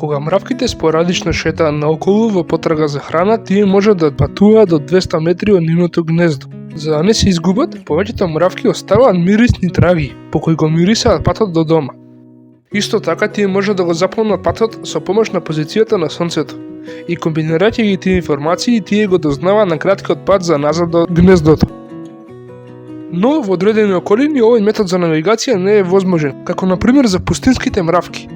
Кога мравките спорадично шетаат наоколу во потрага за храна, тие може да патуваат до 200 метри од нивното гнездо. За да не се изгубат, повеќето мравки оставаат мирисни траги, по кои го мирисаат патот до дома. Исто така тие може да го запомнат патот со помош на позицијата на сонцето. И комбинирајќи ги тие информации, тие го дознаваат на краткиот пат за назад до гнездото. Но во одредени околини овој метод за навигација не е возможен, како на пример за пустинските мравки.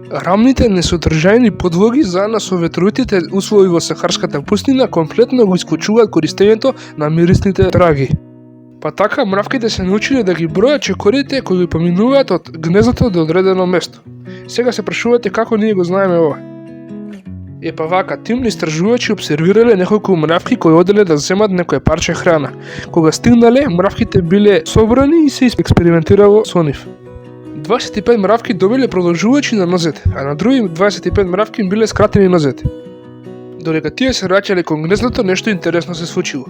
Рамните несодржајни подлоги заедно со ветровитите услови во сахарската пустина комплетно го исклучуваат користењето на мирисните траги. Па така мравките се научиле да ги бројат чекорите кои ги поминуваат од гнездото до одредено место. Сега се прашувате како ние го знаеме ова. Па вака, тимни истражувачи обсервирале неколку мравки кои оделе да земат некое парче храна. Кога стигнале, мравките биле собрани и се експериментирало со нив. 25 мравки добиле продолжувачи на нозете, а на други 25 мравки им биле скратени нозете. Додека тие се враќале кон гнездото, нешто интересно се случило.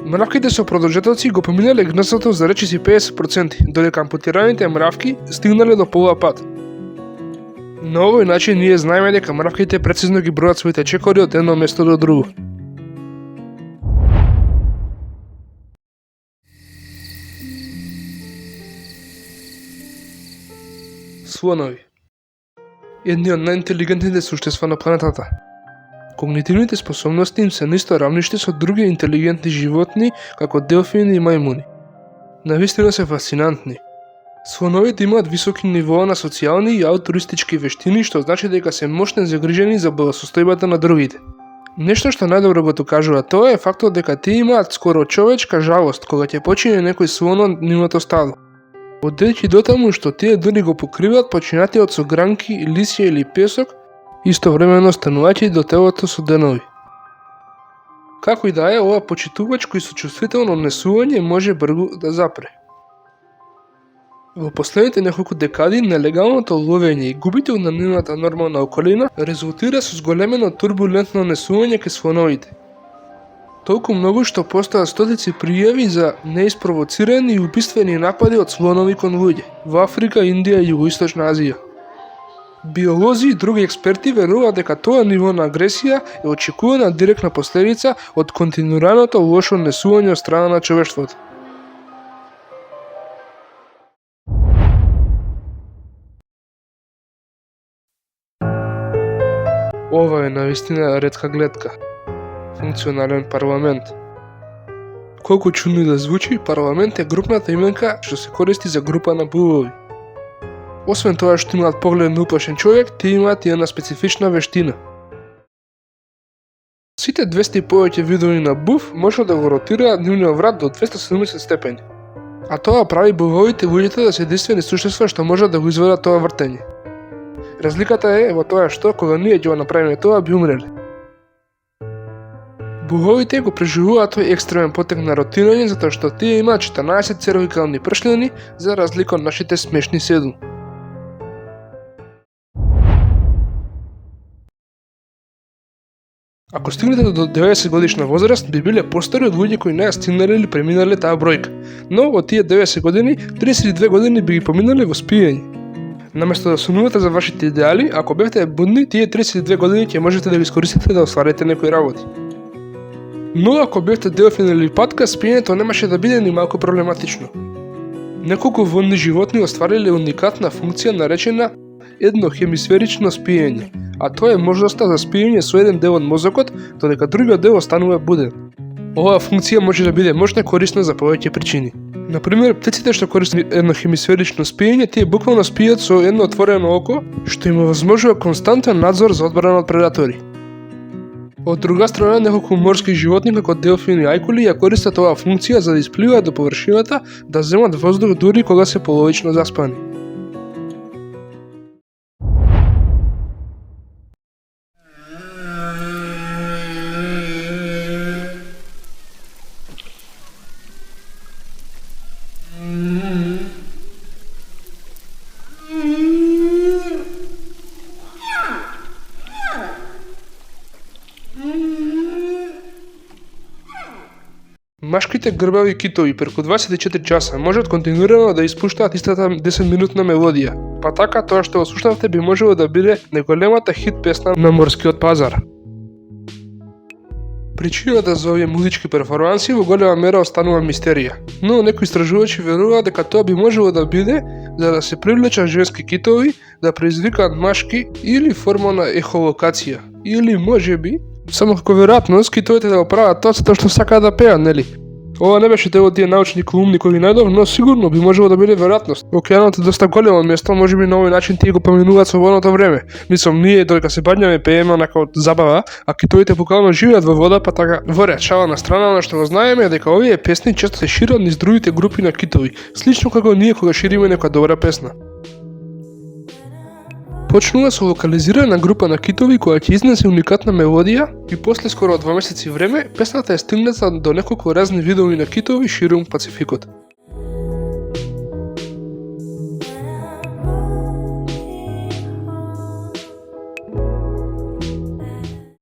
Мравките со продолжателци го поминале гнездото за речиси 50%, додека ампутираните мравки стигнале до пола пат. На овој начин ние знаеме дека мравките прецизно ги бројат своите чекори од едно место до друго. Слонови. Едни од најинтелигентните суштества на планетата. Когнитивните способности им се на исто равниште со други интелигентни животни, како делфини и мајмуни. Навистина се фасцинантни. Слоновите имаат високи нивоа на социјални и алтруистички вештини, што значи дека се мощно загрижени за благосостојбата на другите. Нешто што најдобро го докажува тоа е фактот дека тие имаат скоро човечка жалост кога ќе почине некој слон од нивното стадо. Одејќи до таму што тие дури го покриваат починатиот со гранки, лисја или песок, истовремено станувајќи до телото со денови. Како и да е, ова почитувачко и сочувствително однесување може брзо да запре. Во последните неколку декади нелегалното ловење и губител на нивната нормална околина резултира со зголемено турбулентно однесување кај слоновите. Толку многу што постојат стотици пријави за неиспровоцирани и убиствени напади од слонови кон луѓе во Африка, Индија и Југоисточна Азија. Биолози и други експерти веруваат дека тоа ниво на агресија е очекувана директна последица од континуираното лошо однесување од страна на човештвото. Ова е навистина ретка гледка. Функционален парламент. Колку чудно да звучи, парламент е групната именка што се користи за група на булови. Освен тоа што имаат поглед на уплашен човек, тие имаат и една специфична вештина. Сите 200 и повеќе видови на буф може да го ротираат нивниот врат до 270 степени. А тоа прави буловите луѓето да се единствени суштества што може да го изведат тоа вртење. Разликата е во тоа што кога ние ќе го направиме тоа би умреле. Буловите го преживуваат тој екстремен потек на ротирање затоа што тие имаат 14 цервикални пршлени за разлика од нашите смешни 7. Ако стигнете до 90 годишна возраст, би биле постари од луѓе кои не ја стигнале или преминале таа бројка, но во тие 90 години, 32 години би ги поминале во спиење. Наместо да сонувате за вашите идеали, ако бевте будни, тие 32 години ќе можете да ги искористите да остварите некои работи. Но ако бевте делфин или патка, спиењето немаше да биде ни малку проблематично. Неколку водни животни оствариле уникатна функција наречена еднохемисферично спиење, а тоа е можноста за спиење со еден дел од мозокот, додека другиот дел останува буден. Оваа функција може да биде мощно корисна за повеќе причини. Например, птиците што користат еднохемисферично спиење, тие буквално спијат со едно отворено око, што им овозможува константен надзор за одбрана од предатори. Од друга страна, неколку морски животни како делфини и ајкули ја користат оваа функција за да испливаат до површината, да земат воздух дури кога се половично заспани. Машките грбави китови преку 24 часа можат континуирано да испуштаат истата 10-минутна мелодија. Па така тоа што го слушнавте би можело да биде најголемата хит песна на морскиот пазар. Причината за овие музички перформанси во голема мера останува мистерија, но некои истражувачи веруваат дека тоа би можело да биде за да се привлечат женски китови да предизвикаат машки или форма на ехолокација, или можеби само како веројатност китовите да го прават тоа затоа што сакаат да пеат, нели? Ова не беше дел од тие научни колумни кои ги најдов, но сигурно би можело да биде веројатност. Океанот е доста големо место, можеби на овој начин тие го поминуваат слободното време. Мислам, ние додека се бањаме пееме онака од забава, а китовите буквално живеат во вода, па така воре. Шала на страна, на што го знаеме е дека овие песни често се шират низ другите групи на китови, слично како ние кога шириме некоја добра песна. Почнува со локализирана група на китови која ќе изнесе уникатна мелодија и после скоро 2 месеци време песната е стигната до неколку разни видови на китови ширум Пацификот.